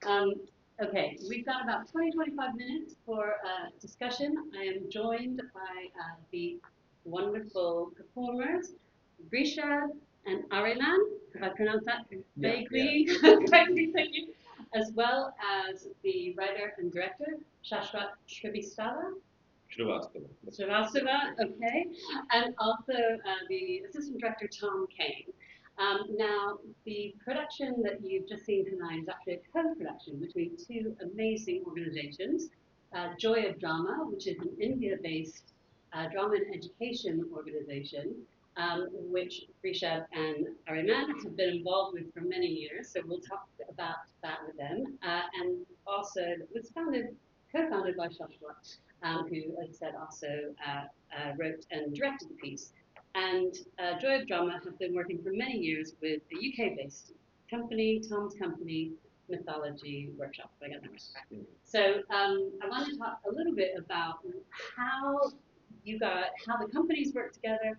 Um, okay, we've got about 25 minutes for discussion. I am joined by the wonderful performers, Vrishab and Aryaman, if I pronounced that vaguely correctly, thank you, as well as the writer and director, Shashwat Srivastava. Srivastava. Srivastava, okay, and also the assistant director, Tom Kane. Now, the production that you've just seen tonight is actually a co-production between two amazing organizations, Joy of Drama, which is an India-based drama and education organization, which Vrishab and Aryaman have been involved with for many years. So we'll talk about that with them. And also, it was co-founded by Shashwat, who, as I said, also wrote and directed the piece. And Joy of Drama have been working for many years with the UK-based company, Tom's company, Mythologyworkshop. If I got that right. So I want to talk a little bit about how how the companies work together,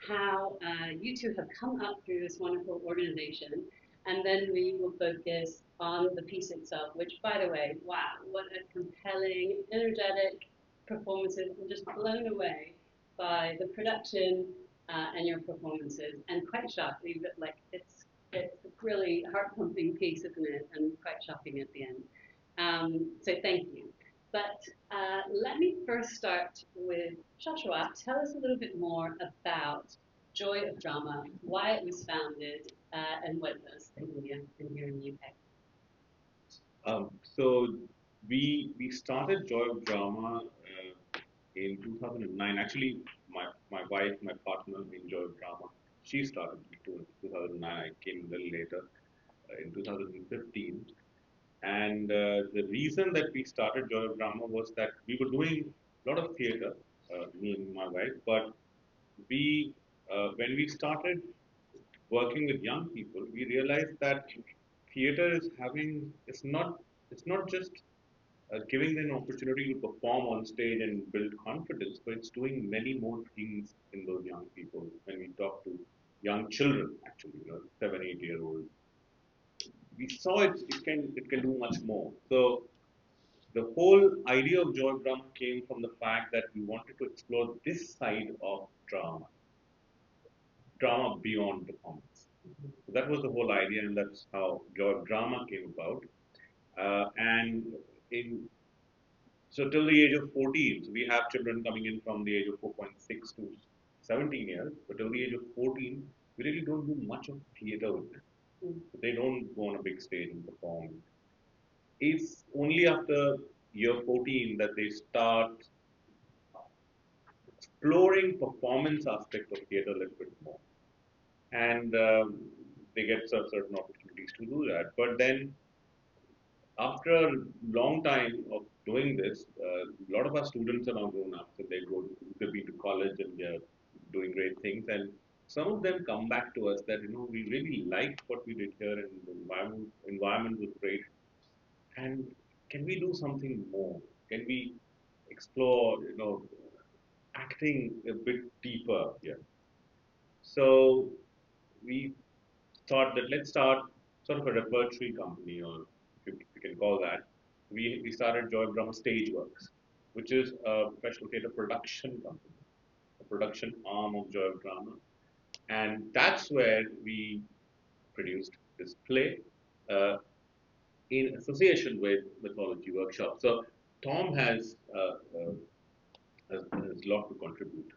how you two have come up through this wonderful organization, and then we will focus on the piece itself, which, by the way, wow, what a compelling, energetic performances. I'm just blown away by the production and your performances, and quite shockingly, but like it's a really heart pumping piece, isn't it? And quite shocking at the end. So thank you. But let me first start with Shashwat. Tell us a little bit more about Joy of Drama, why it was founded, and what it does in India and here in the UK. So we started Joy of Drama in 2009. Actually, my wife, my partner in Joy of Drama, she started in 2009. I came a little later in 2015. And the reason that we started Joy of Drama was that we were doing a lot of theatre, me and my wife, but we when we started working with young people, we realized that theater is having it's not just giving them an opportunity to perform on stage and build confidence, but it's doing many more things in those young people. When we talk to young children, actually, 7, 8 year old, we saw it can do much more. So the whole idea of Joy Drama came from the fact that we wanted to explore this side of drama beyond performance. So that was the whole idea, and that's how drama came about. And in so till the age of 14, so we have children coming in from the age of 4.6 to 17 years, but till the age of 14, we really don't do much of theater with them. They don't go on a big stage and perform. It's only after year 14 that they start exploring performance aspect of theater a little bit more. And they get certain opportunities to do that. But then after a long time of doing this, a lot of our students are now grown up, so they've been to college and they're doing great things. And some of them come back to us that we really liked what we did here, and the environment was great. And can we do something more? Can we explore, acting a bit deeper here? So we thought that let's start sort of a repertory company, or if you can call that. We started Joy Drama Stageworks, which is a professional theatre production company, a production arm of Joy Drama. And that's where we produced this play in association with Mythologyworkshop. So Tom has a lot to contribute,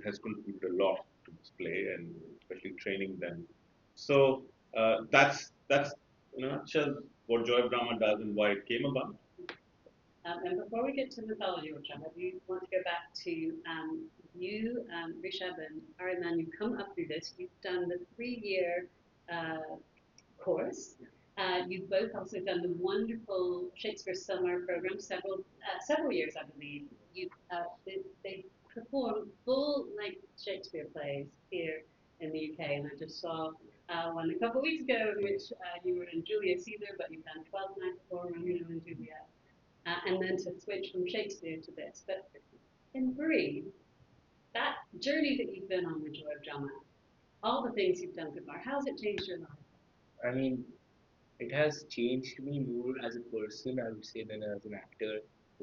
has contributed a lot to this play, and especially training them. So that's in a nutshell what Joy Brahma does and why it came about. And before we get to Mythologyworkshop, I do want to go back to you, Rishabh and Ariman. You've come up through this. You've done the 3 year course. You've both also done the wonderful Shakespeare Summer program, several years, I believe. They perform full length Shakespeare plays here in the UK, and I just saw one a couple of weeks ago in which you were in Julius Caesar, but you've done 12 nights before Romeo and Juliet, and then to switch from Shakespeare to this. But in brief, that journey that you've been on with Joy of Drama, all the things you've done so far, how's it changed your life? I mean, it has changed me more as a person, I would say, than as an actor.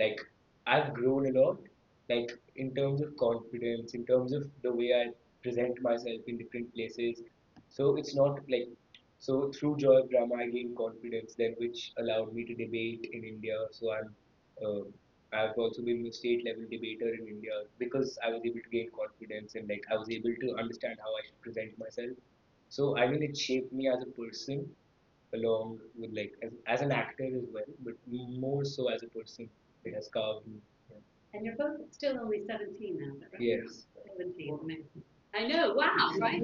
Like, I've grown a lot, like, in terms of confidence, in terms of the way I present myself in different places. So it's not like, so through Joy of Drama, I gained confidence, then which allowed me to debate in India. So uh, I've also been a state level debater in India because I was able to gain confidence and like I was able to understand how I should present myself. So I mean, it shaped me as a person along with like as an actor as well, but more so as a person. It has carved me. Yeah. And you're both still only 17 now, is that right? Yes. 17, amazing. I know, wow, right?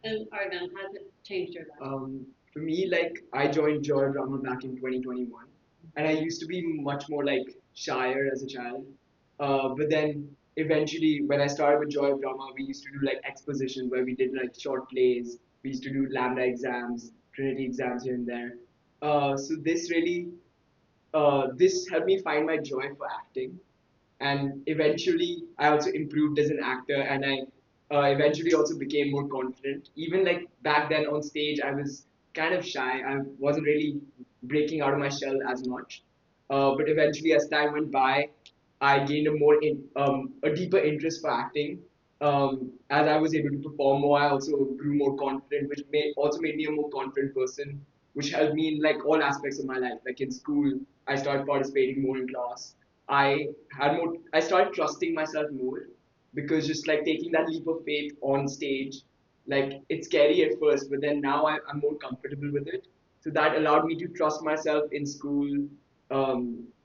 And Aryaman, has it changed your life? For me, like I joined Joy Drama back in 2021, and I used to be much more like shyer as a child. But then eventually, when I started with Joy of Drama, we used to do like exposition where we did like short plays. We used to do Lambda exams, Trinity exams here and there. So this helped me find my joy for acting, and eventually I also improved as an actor, and I eventually also became more confident. Even like back then on stage I was kind of shy, I wasn't really breaking out of my shell as much, but eventually as time went by I gained a deeper interest for acting. As I was able to perform more, I also grew more confident, which also made me a more confident person, which helped me in like all aspects of my life. Like in school, I started participating more in class. I started trusting myself more, because just like taking that leap of faith on stage, like it's scary at first, but then now I'm more comfortable with it. So that allowed me to trust myself in school,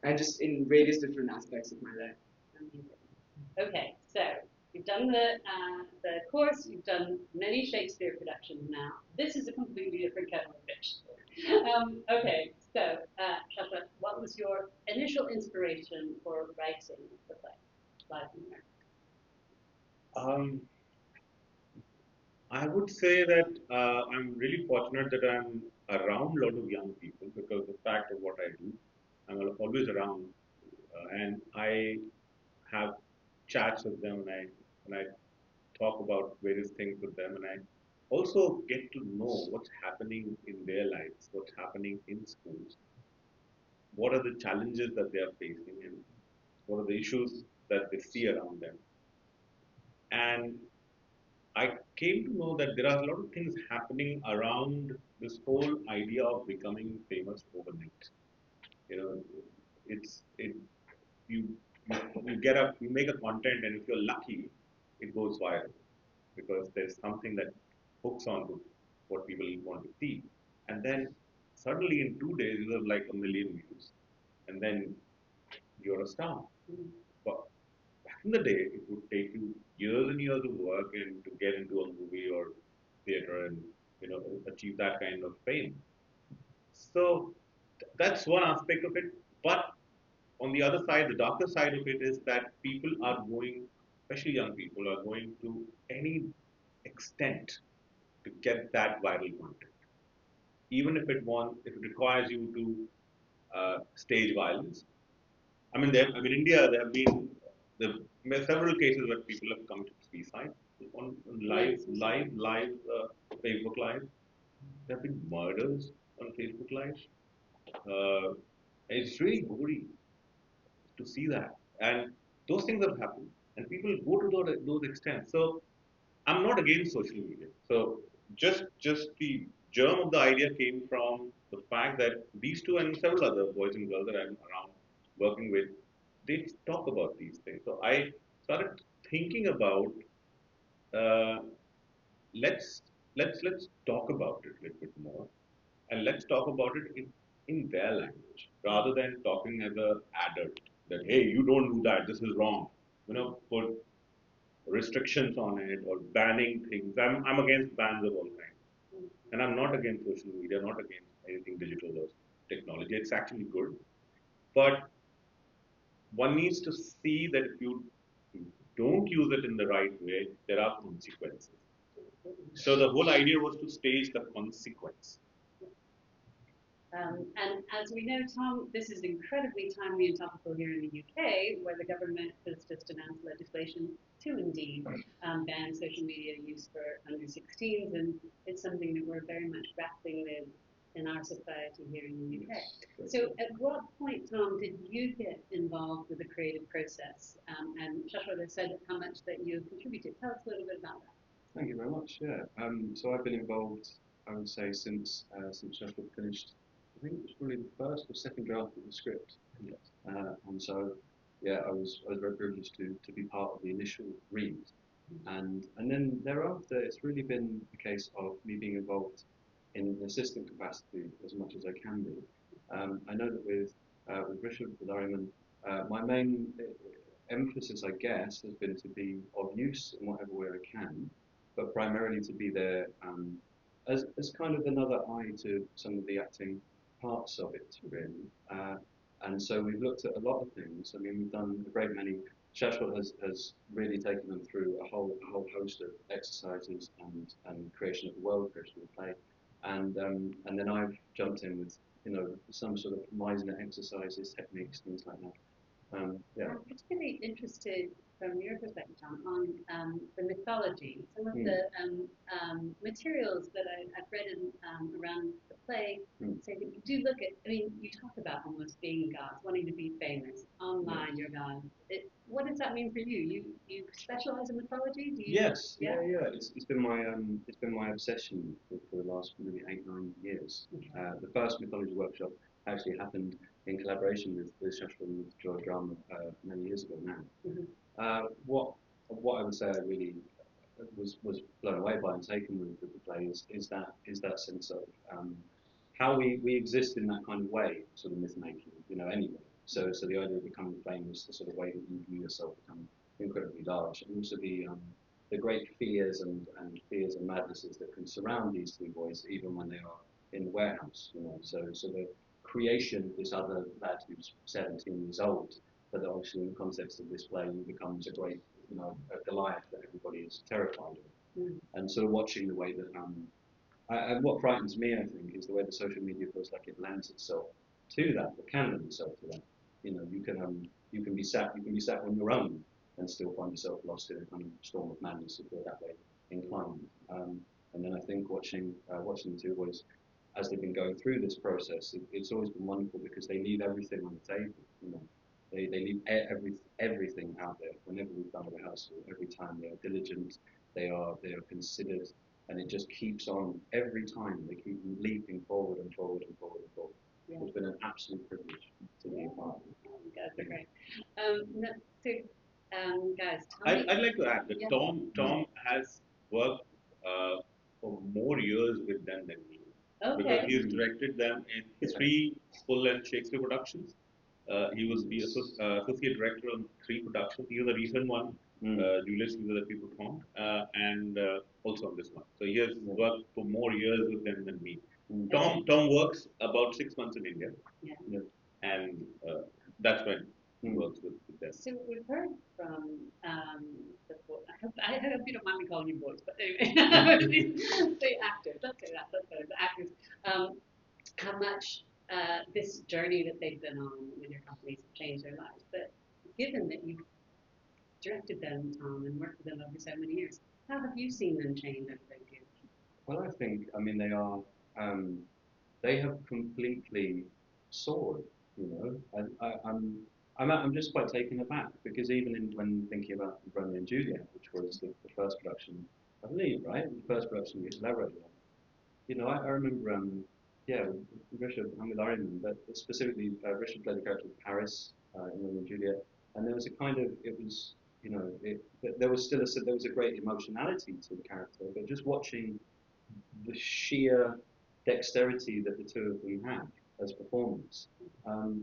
and just in various different aspects of my life. Amazing. Okay, so you've done the course, you've done many Shakespeare productions now. This is a completely different kettle of fish. Okay, so Shashwat, what was your initial inspiration for writing the play, Live from There? Um, I would say that I'm really fortunate that I'm around a lot of young people because the fact of what I do, I'm always around, and I have chats with them, and I talk about various things with them, and I also get to know what's happening in their lives, what's happening in schools, what are the challenges that they are facing, and what are the issues that they see around them. And I came to know that there are a lot of things happening around this whole idea of becoming famous overnight. You know, it you you get up, you make a content, and if you're lucky, it goes viral because there's something that hooks on to what people want to see, and then suddenly in 2 days you have like a million views, and then you're a star. But back in the day, it would take you years and years of work and to get into a movie or theater and achieve that kind of fame. So that's one aspect of it. But on the other side, the darker side of it is that people are going, especially young people, are going to any extent to get that viral content, even if it requires you to stage violence. I mean, India, there are several cases where people have come to suicide on Facebook Live. There have been murders on Facebook Live. Uh, it's really gory to see that, and those things have happened, and people go to those extents. So I'm not against social media. So just the germ of the idea came from the fact that these two and several other boys and girls that I'm around working with, they talk about these things. So I started thinking about uh, let's let's talk about it a little bit more, and let's talk about it in their language rather than talking as a adult that hey, you don't do that, this is wrong. Put restrictions on it or banning things. I'm against bans of all kinds. And I'm not against social media, not against anything digital or technology. It's actually good. But one needs to see that if you don't use it in the right way, there are consequences. So the whole idea was to stage the consequence. And as we know, Tom, this is incredibly timely and topical here in the UK, where the government has just announced legislation to indeed ban social media use for under 16s, and it's something that we're very much grappling with in our society here in the UK. So, at what point, Tom, did you get involved with the creative process? And Shashwat has said how much that you've contributed. Tell us a little bit about that. Thank you very much. Yeah. So I've been involved, I would say, since Shashwat finished. I think it was probably the first or second draft of the script. Yes. And so, yeah, I was very privileged to be part of the initial read, and then thereafter, it's really been a case of me being involved in an assistant capacity as much as I can be. I know that with Vrishab, with Aryaman, my main emphasis, I guess, has been to be of use in whatever way I can, but primarily to be there as kind of another eye to some of the acting parts of it, really. And so we've looked at a lot of things. I mean, we've done a great many. Shashwat has really taken them through a whole host of exercises and creation of the world, creation of the play, and then I've jumped in with some sort of Meisner exercises, techniques, things like that. Yeah. I'm particularly interested from your perspective, Tom, on the mythology. Some of the materials that I've read around the play say that you do look at, I mean, you talk about almost being gods, wanting to be famous. Online, you're God. What does that mean for you? You specialize in mythology? Do you, Yes, yeah. It's been my obsession for the last maybe 8-9 years. Okay. The first mythology workshop actually happened in collaboration with Shashwat and with Joy Drama many years ago now. What I would say I really was blown away by and taken with the play is that sense of how we exist in that kind of way, sort of myth making, anyway. So the idea of becoming famous, the sort of way that you view yourself become incredibly large, and also the great fears and madnesses that can surround these two boys, even when they are in the warehouse. So the creation of this other lad who's 17 years old, but obviously in the context of this play, he becomes a great, a Goliath that everybody is terrified of. And sort of watching the way that and what frightens me, I think, is the way that social media feels like it lends itself to that, or can lend itself to that. You can be sat on your own and still find yourself lost in a kind of storm of madness if you're that way inclined. And then I think watching the two boys as they've been going through this process, it's always been wonderful because they leave everything on the table. They leave everything out there. Whenever we've done a rehearsal, every time they are diligent, they are considered, and it just keeps on every time. They keep leaping forward and forward and forward and forward. Yeah. It's been an absolute privilege to be a part of it. Guys are great. Guys, I'd like to add that Tom has worked for more years with them than me. Okay. Because he's directed them in 3 full-length Shakespeare productions. He was the associate director on 3 productions. He was a recent one, Julius Caesar that we performed, and also on this one. So he has worked for more years with them than me. Tom works about 6 months in India, and that's when he works with them. So we've heard from I hope you don't mind me calling you boys, but anyway, say actors. Let's say that. Let's say the actors. How much this journey that they've been on with your companies have changed their lives. But given that you've directed them, Tom, and worked with them over so many years, how have you seen them change over those years? Well, I think, they have completely soared. I'm just quite taken aback because even when thinking about Romeo and Juliet, which was the first production, I believe, right, the first production we collaborated on. I remember, Vrishab and with Aryaman, but specifically Vrishab played the character of Paris in Romeo and Juliet, and there was a kind of there was a great emotionality to the character, but just watching the sheer dexterity that the two of them had as performers,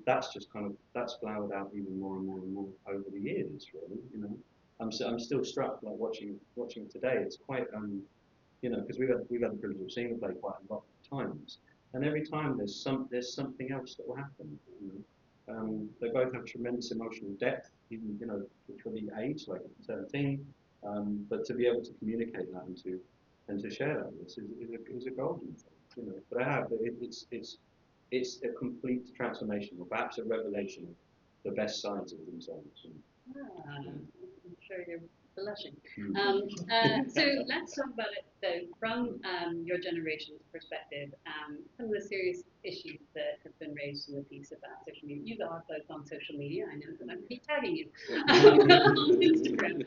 that's flowered out even more and more and more over the years. Really, I'm still struck like watching it today. It's quite because we've had the privilege of seeing the play quite a lot of times, and every time there's something else that will happen. They both have tremendous emotional depth, even for the age, like 17, but to be able to communicate that and to share that with us is a golden thing. But it's it's a complete transformation, or perhaps a revelation of the best sides of themselves. I'm sure you're blushing. Mm. So let's talk about it though from your generation's perspective. Some of the serious issues that have been raised in the piece about social media. You are both on social media, I know, because I keep tagging you on Instagram.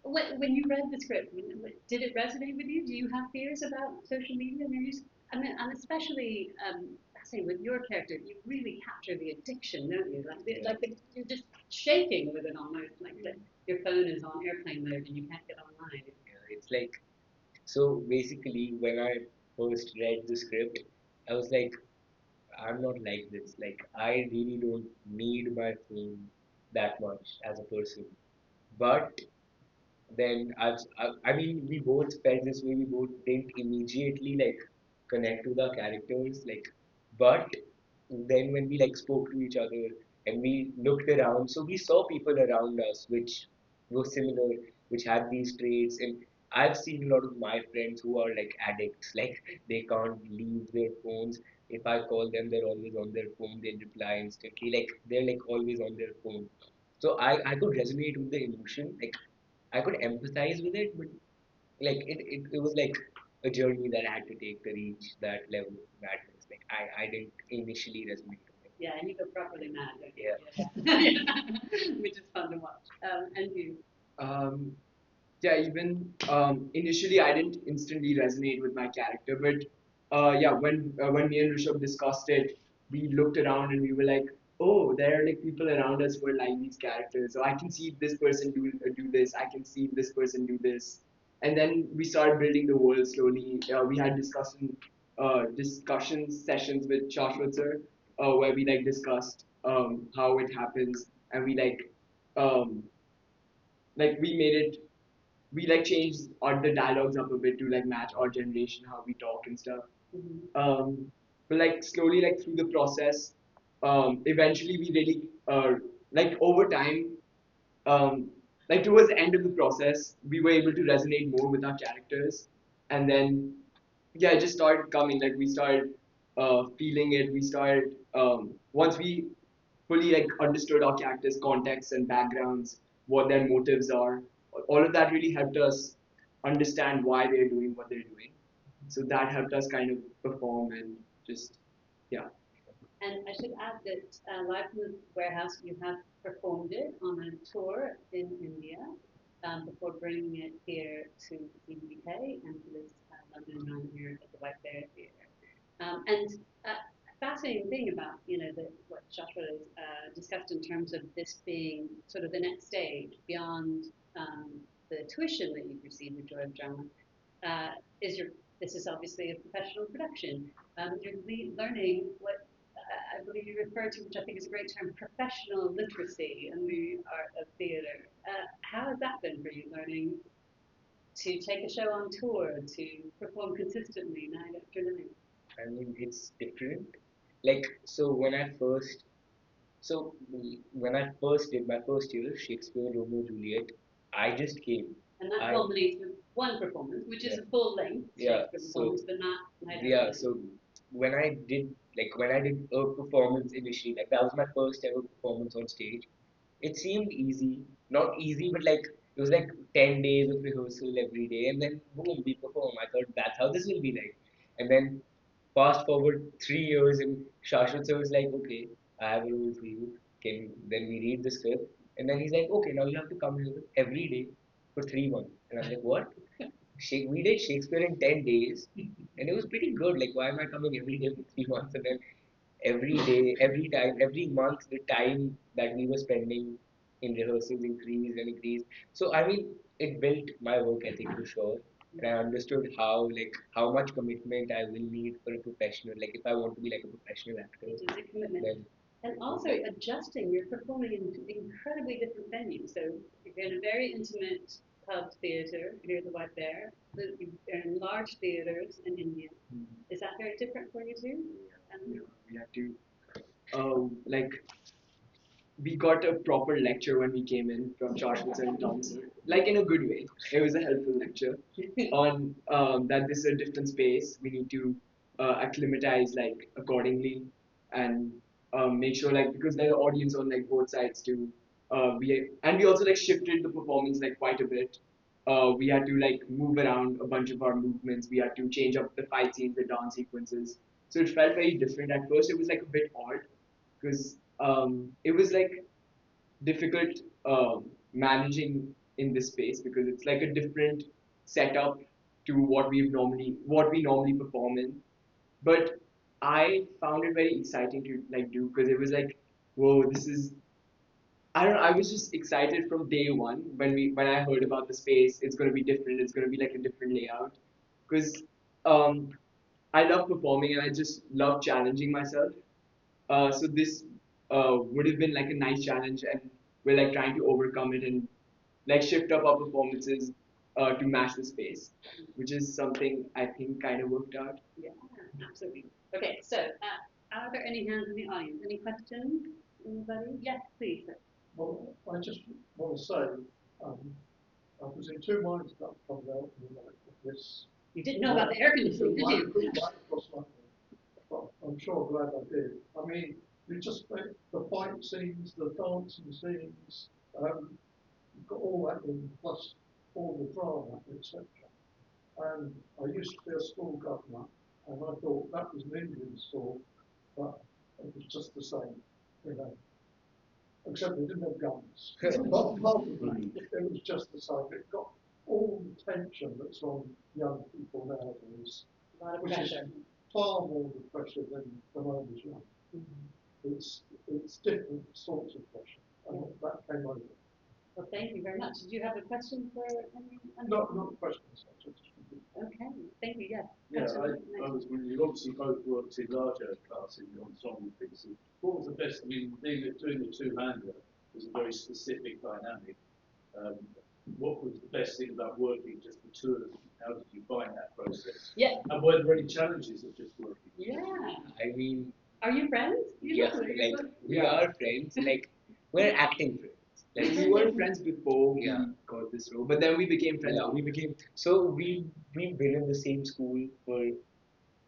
When you read the script, did it resonate with you? Do you have fears about social media and their use? I mean, and especially, I say with your character, you really capture the addiction, don't you? You're just shaking with it almost, like your phone is on airplane mode and you can't get online. Yeah, it's like, so basically, when I first read the script, I was like, I'm not like this. Like, I really don't need my phone that much as a person. But then I mean, we both felt this way. We both didn't immediately like connect with our characters. Like, but then when we like spoke to each other and we looked around, so we saw people around us which were similar, which had these traits. And I've seen a lot of my friends who are like addicts. Like, they can't leave their phones. If I call them, they're always on their phone. They reply instantly. Like, they're like always on their phone. So I could resonate with the emotion. Like, I could empathize with it, but like it was like a journey that I had to take to reach that level of madness. Like, I didn't initially resonate with it. Yeah, and you go properly mad, don't you? Yeah. Yeah. Which is fun to watch. And you? Um, yeah, even initially I didn't instantly resonate with my character, but yeah, when me and Rishabh discussed it, we looked around and we were like, oh, there are like people around us who are like these characters. So I can see this person do this. I can see this person do this, and then we started building the world slowly. We had discussion sessions with Shashwat sir, where we like discussed how it happens, and we um, we made it we like changed the dialogues up a bit to like match our generation, how we talk and stuff. But like slowly, like through the process, eventually we really like over time, like towards the end of the process, we were able to resonate more with our characters, and then yeah, it just started coming. Like we started feeling it. We started once we fully like understood our characters' contexts and backgrounds, what their motives are. All of that really helped us understand why they're doing what they're doing. So that helped us kind of perform and just yeah. And I should add that Live from the Warehouse, you have performed it on a tour in India before bringing it here to the UK and to this London run here at the White Bear Theatre. And a fascinating thing about what Joshua has discussed in terms of this being sort of the next stage beyond the tuition that you've received with Joy of Drama is your. This is obviously a professional production. You're learning what I believe you refer to, which I think is a great term, professional literacy in the art of theatre. How has that been for you, learning to take a show on tour, to perform consistently night after night? I mean, it's different. Like, so when I first did my first year, Shakespeare, Romeo, Juliet, I just came. And that I culminates with one performance, which is Yeah. a full length Yeah. Shakespeare So performance, but not night after yeah. night. So when I did a performance initially, like that was my first ever performance on stage. It seemed easy, not easy, but like it was like 10 days of rehearsal every day, and then boom, we perform. I thought that's how this will be like, and then fast forward 3 years, and Shashwat sir was like, okay, I have a role for you. Then we read the script, and then he's like, okay, now you have to come here every day for 3 months, and I'm like, what? We did Shakespeare in 10 days, and it was pretty good. Like, why am I coming every day for 3 months? And then every day, every time, every month, the time that we were spending in rehearsals increased and increased. So I mean, it built my work ethic for sure, and I understood how much commitment I will need for a professional. Like, if I want to be like a professional actor, Which is a commitment. then And also adjusting, you're performing in incredibly different venues. So you're in a very intimate pub theatre here at the White Bear, you're in large theatres in India. Is that very different for you too? We had to like we got a proper lecture when we came in from Joshua and Tom sir, like in a good way. It was a helpful lecture on that this is a different space. We need to acclimatize like accordingly and make sure like because there's an audience on like both sides too. We also like shifted the performance like quite a bit. We had to like move around a bunch of our movements. We had to change up the fight scenes, the dance sequences. So it felt very different. At first, it was like a bit odd because it was like difficult managing in this space because it's like a different setup to what we normally perform in. But I found it very exciting to like do because it was like, whoa, this is I don't know, I was just excited from day one when I heard about the space. It's gonna be different. It's gonna be like a different layout because um, I love performing and I just love challenging myself. So this would have been like a nice challenge, and we're like trying to overcome it and like shift up our performances to match the space, which is something I think kind of worked out. Yeah, absolutely. Okay, so are there any hands in the audience? Any questions? Anybody? Yes, please. Sir. Well, I just want to say, I was in two minds about coming out in the night of this. You didn't know about the air conditioning, did you? Right across London, but I'm sure glad I did. I mean, you just the fight scenes, the dancing scenes, you've got all that in, plus all the drama, etc. And I used to be a school governor, and I thought that was an Indian school, but it was just the same, you know. Except they didn't have guns. But apart from that, it was just the same. It got all the tension that's on young people nowadays, A lot of which is pressure. far more the pressure than when I was young. It's different sorts of pressure, and that came over. Well, thank you very much. Did you have a question for anyone? Not questions. Okay, thank you. Yes. Yeah, Absolutely. I was wondering, you obviously both worked in larger classes on ensemble pieces. What was the best? I mean, doing the two-hander was a very specific dynamic. Um, what was the best thing about working just the two of them? How did you find that process? Yeah. And were there any challenges of just working? Yeah. I mean, Are you friends? yeah, like we are friends. Like we're acting friends. Like Like we were friends before yeah. we got this role, but then we became friends. Yeah, we became so we've been in the same school for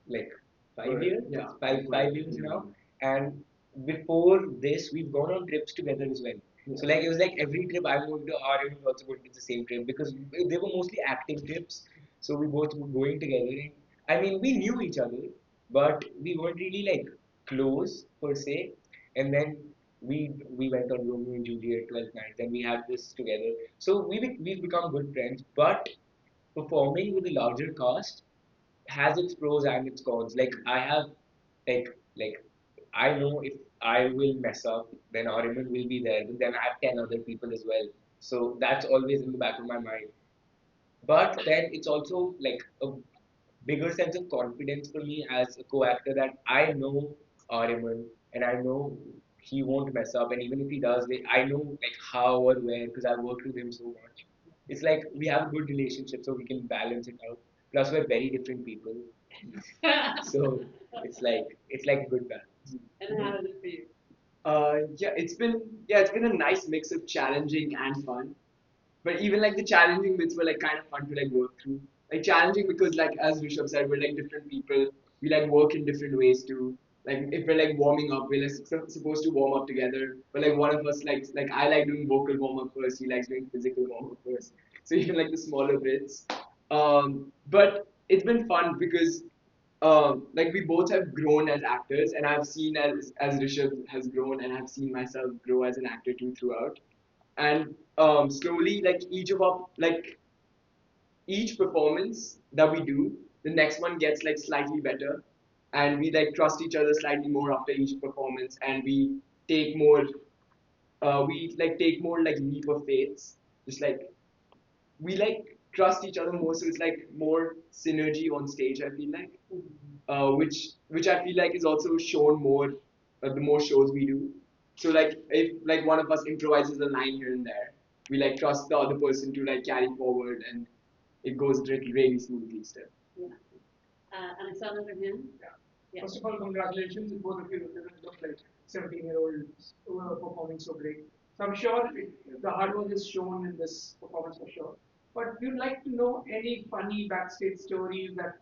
like 5 years. Yeah, Five years now. And before this, we've gone on trips together as well. So like it was like every trip I'm going to, Aryaman was also going to the same trip because they were mostly acting trips. So we both were going together. And, I mean, we knew each other, but we weren't really like close per se. And then we went on Romeo and Juliet 12 nights, and we had this together. So we've become good friends. But performing with a larger cast has its pros and its cons. Like I have like I know if I will mess up, then Aryaman will be there, but then I have 10 other people as well. So that's always in the back of my mind. But then it's also like a bigger sense of confidence for me as a co-actor that I know Aryaman and I know he won't mess up, and even if he does, like, I know like how or where because I've worked with him so much. It's like we have a good relationship, so we can balance it out. Plus, we're very different people, so it's like a good balance. And how is it for you? It's been a nice mix of challenging and fun. But even like the challenging bits were like kind of fun to like work through. Like challenging because like as Vrishab said, we're like different people. We like work in different ways too. Like if we're like warming up, we're like supposed to warm up together. But like one of us likes like I like doing vocal warm up first. He likes doing physical warm up first. So even like the smaller bits. But it's been fun because like we both have grown as actors, and I've seen as Rishabh has grown, and I've seen myself grow as an actor too throughout. And slowly, like each performance that we do, the next one gets like slightly better, and we like trust each other slightly more after each performance, and take more, we like take more like leap of faiths, just like we like trust each other more, so it's like more synergy on stage. I feel like, which I feel like is also shown more the more shows we do. So like if like one of us improvises a line here and there, we like trust the other person to like carry forward, and it goes really smoothly still. Yeah. And I saw another hand. Yeah. First of all, congratulations, both of you. You look like 17-year-olds who are performing so great. So I'm sure the hard work is shown in this performance for sure. But we'd like to know any funny backstage stories that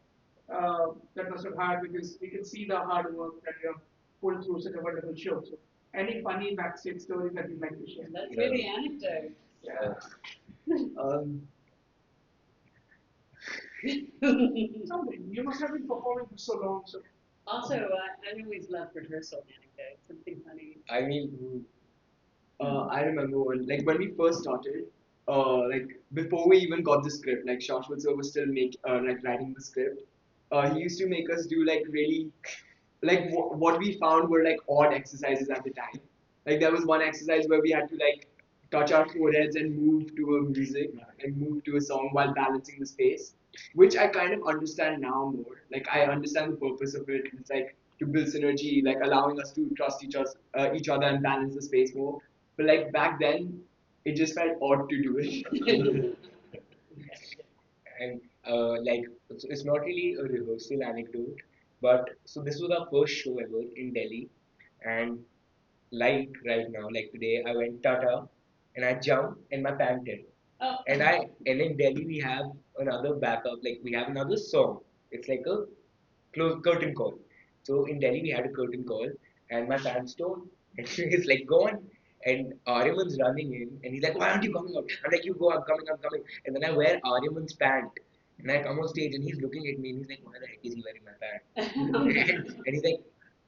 that must have had because we can see the hard work that you have pulled through such a wonderful show. So, any funny backstage stories that you'd like to share? Let's hear the anecdote. Yeah. Um, Something. You must have been performing for so long. So, Also, I always love rehearsal anecdotes. Something funny. I mean, I remember when we first started, like before we even got the script, like Shashwat sir was still like writing the script. He used to make us do like really, like what we found were like odd exercises at the time. Like there was one exercise where we had to like touch our foreheads and move to a music and move to a song while balancing the space, which I kind of understand now more. Like I understand the purpose of it. It's like to build synergy, like allowing us to trust each other and balance the space more. But like back then, it just felt odd to do it. and like it's not really a rehearsal anecdote, but so this was our first show ever in Delhi, and like right now, like today, I went Tata, and I jumped and my pant did. Oh. And in Delhi we have another backup, like we have another song. It's like a curtain call. So in Delhi we had a curtain call, and my pants torn, and he's like, "Go on." And Aryaman's running in, and he's like, "Why aren't you coming out?" I'm like, "You go, I'm coming." And then I wear Aryaman's pant, and I come on stage, and he's looking at me, and he's like, "Why the heck is he wearing my pant?" and he's like,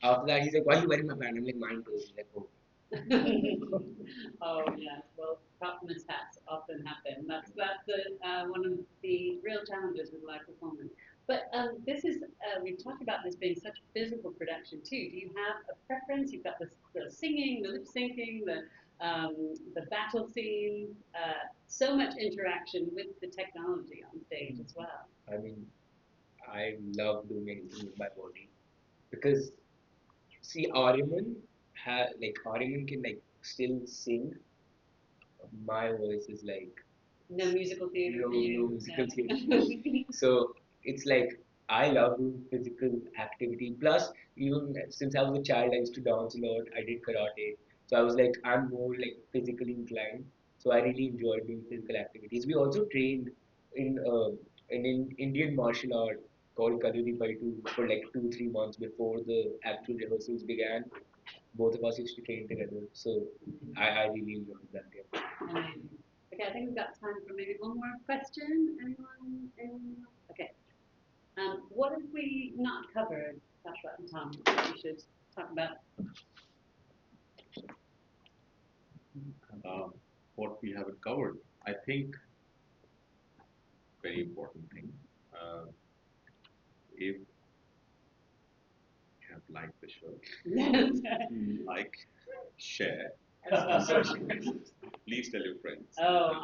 after that, he's like, "Why are you wearing my pant?" I'm like, "Mine too." He's like, "Oh." Oh yes, well, prop mishaps often happen. That's one of the real challenges with live performance. But this is we've talked about this being such physical production too. Do you have a preference? You've got the singing, the lip syncing, the battle scenes, so much interaction with the technology on stage as well. I mean, I love doing anything with my body because see, Aryaman can like still sing. My voice is like No musical theater no for you. musical theatre. No. So it's like I love doing physical activity. Plus, even since I was a child, I used to dance a lot. I did karate, so I was like I'm more like physically inclined. So I really enjoy doing physical activities. We also trained in in Indian martial art called Kaduri Paitu for like 2 3 months before the actual rehearsals began. Both of us used to train together, so I really enjoyed that. Yeah. Amazing. Okay, I think we've got time for maybe one more question. Anyone? Anyone? Okay. What have we not covered, Shashwat and Tom, that we should talk about? uh, what we haven't covered. I think very important thing. If you have liked the show, like, share, please tell your friends. Oh,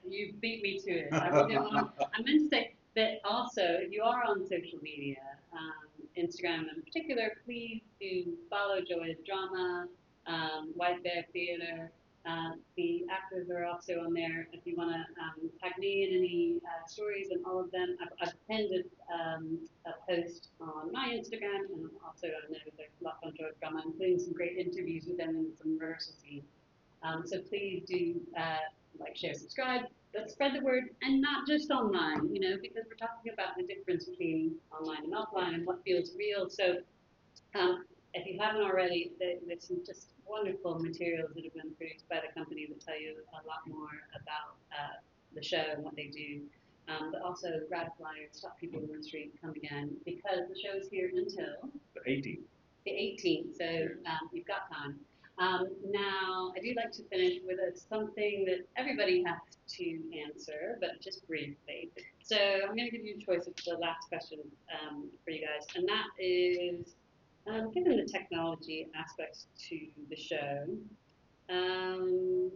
you beat me to it. I really want. I meant to say that also, if you are on social media, Instagram in particular, please do follow Joy's Drama, White Bear Theater. The actors are also on there. If you want to tag me in any stories and all of them, I've pinned a post on my Instagram, and also I know there's lots on Joy's Drama, including some great interviews with them and some rehearsal scenes. So please do like, share, subscribe. Let's spread the word, and not just online, because we're talking about the difference between online and offline and what feels real. So if you haven't already, there's some just wonderful materials that have been produced by the company that tell you a lot more about the show and what they do. But also grab flyers, stop people in the street, come again, because the show is here until The 18th. the 18th, so you've got time. Now, I do like to finish with something that everybody has to answer, but just briefly. So I'm going to give you a choice of the last question for you guys, and that is, given the technology aspects to the show,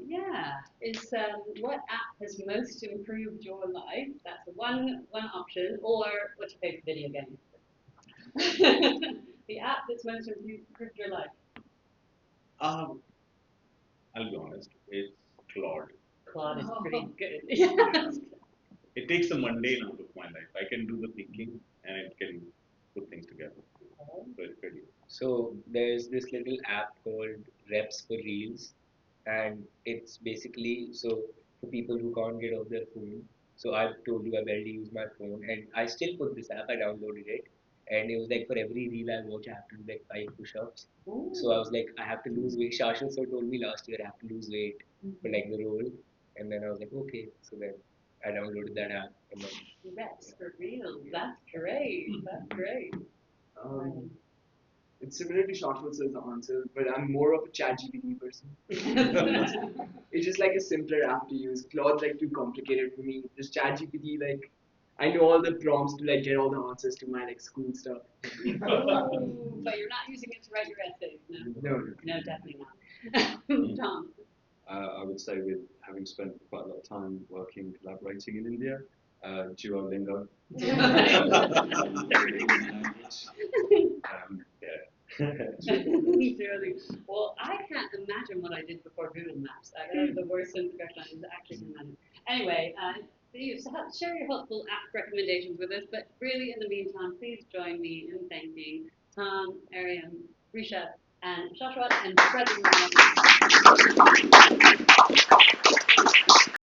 yeah, is what app has most improved your life? That's one option, or what's your favorite video game? The app that's most improved your life. Um, I'll be honest, it's Claude. Claude is pretty good. Yes. It takes the mundane out of my life. I can do the thinking and it can put things together. So it's pretty. So there's this little app called Reps for Reels, and it's basically so for people who can't get off their phone, So I told you I barely use my phone, and I still put this app. I downloaded it, and it was like for every reel I watch, I have to do like 5 push-ups. So I was like, I have to lose weight. Shashwat sir told me last year I have to lose weight for like the role, and then I was like, okay. So then I downloaded that app, and then That's for real. That's great. That's great. Um, it's similar to Shashwat's answer, but I'm more of a ChatGPT person. It's just like a simpler app to use. Claude's like too complicated for me. Just ChatGPT, like I know all the prompts to like get all the answers to my like school stuff. Ooh, but you're not using it to write your essays, no? No, no. No, definitely not. Tom. I would say with having spent quite a lot of time working, collaborating in India, Duolingo. Really. Well, I can't imagine what I did before Google Maps. That is the worst introduction I actually can imagine. Anyway, share your helpful app recommendations with us, but really, in the meantime, please join me in thanking Tom, Aryaman, Vrishab, and Shashwat, and spreading the